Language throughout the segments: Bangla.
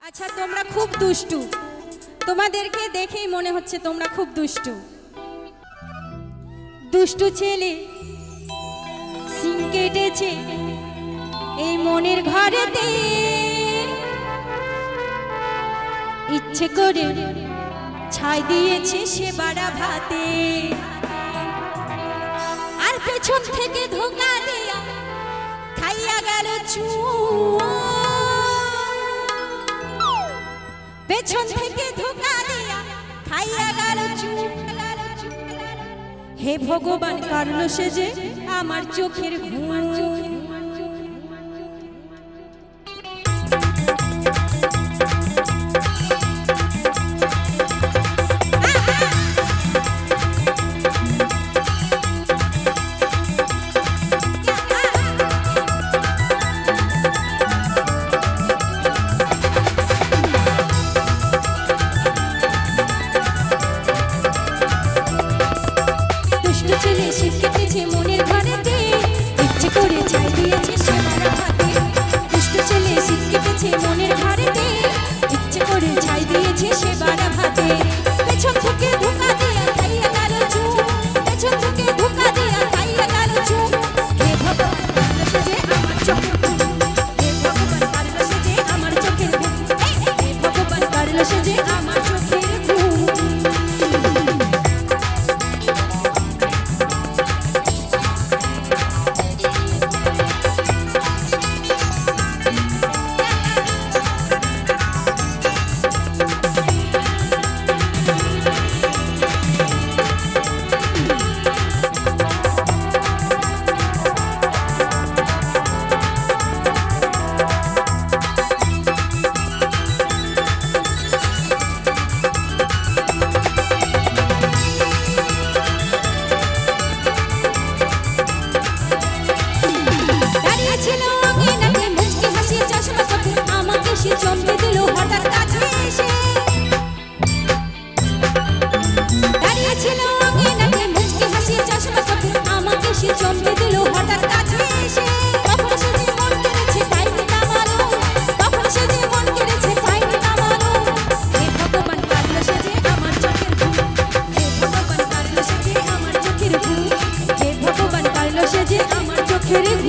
আচ্ছা তোমরা খুব দুষ্টু, তোমাদেরকে দেখেই মনে হচ্ছে তোমরা খুব দুষ্টু। দুষ্টু ছেলে সিং কেটেছে এই মনের ঘরেতে, ইচ্ছে করে ছাই দিয়েছে সে বাড়া ভাতে, আর পেছন থেকে ধোকা দিয়া খাইয়া গেল চুন, পেছন থেকে ধোকা দিয়া খাইয়া গেল চুন। হে ভগবান কারলো সে যে আমার চোখের ঘুম। মনের ঘরেতে ইচ্ছে করে ছাই দিয়েছে সে বাড়া ভাতে, দুষ্টু ছেলে শীত কেটেছে মনের ঘরেতে, ইচ্ছে করে ছাই দিয়েছে সে বাড়া ভাতে, পেছন থেকে ধোকা দিয়া খাইয়া গেল চুন, পেছন থেকে ধোকা দিয়া খাইয়া গেল চুন। হে ভগবান কারলো সে যে আমার চোখের ঘুম, হে ভগবান কারলো সে যে আমার চোখের ঘুম, হে ভগবান কারলো সে যে আমার চোখের ঘুম। চমকে দিল হঠাৎ কাছে এসে, দাঁড়িয়েছিল আঙিনাতে মুচকি হাসি চশমা চোখে, আমাকে সে চমকে দিল হঠাৎ কাছে এসে। তখন সে যে মন কেড়েছে পাইনি নামালো, তখন সে যে মন কেড়েছে পাইনি নামালো। হে ভগবান কারলো সে যে আমার চোখের ঘুম, হে ভগবান কারলো সে যে আমার চোখের ঘুম, হে ভগবান কারলো সে যে আমার চোখের ঘুম।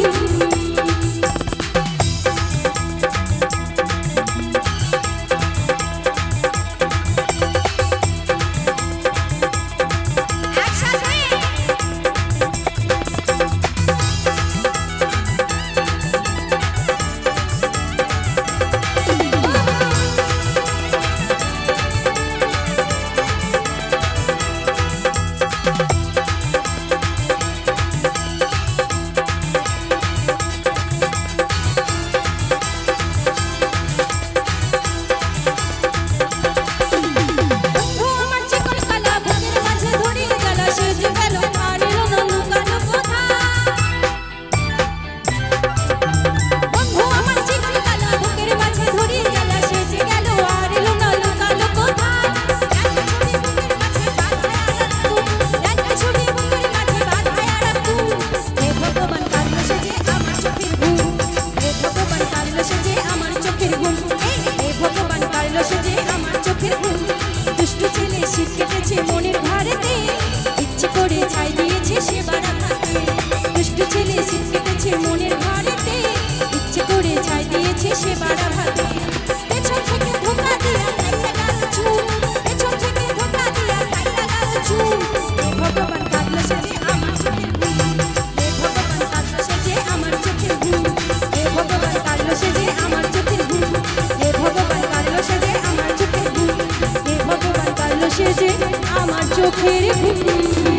দুষ্টু ছেলে শীত কেটেছে মনের ঘরেতে, ইচ্ছে করে ছাই দিয়েছে সে বাড়া ভাতে, দুষ্টু ছেলে শীত কেটেছে মনের ঘরেতে, ইচ্ছে করে ছাই দিয়েছে সে বাড়া ভাতে, পেছন থেকে ধোকা দিয়া খাইয়া গেল চুন, পেছন থেকে ধোকা দিয়া খাইয়া গেল চুন। হে ভগবান কারলো সে যে আমার চোখের ঘুম, হে ভগবান কারলো সে যে আমার চোখের ঘুম, হে ভগবান কারলো সে যে আমার চোখের ঘুম, হে ভগবান কারলো সে যে আমার চোখের ঘুম, হে ভগবান কারলো সে যে আমার চোখের ঘুম।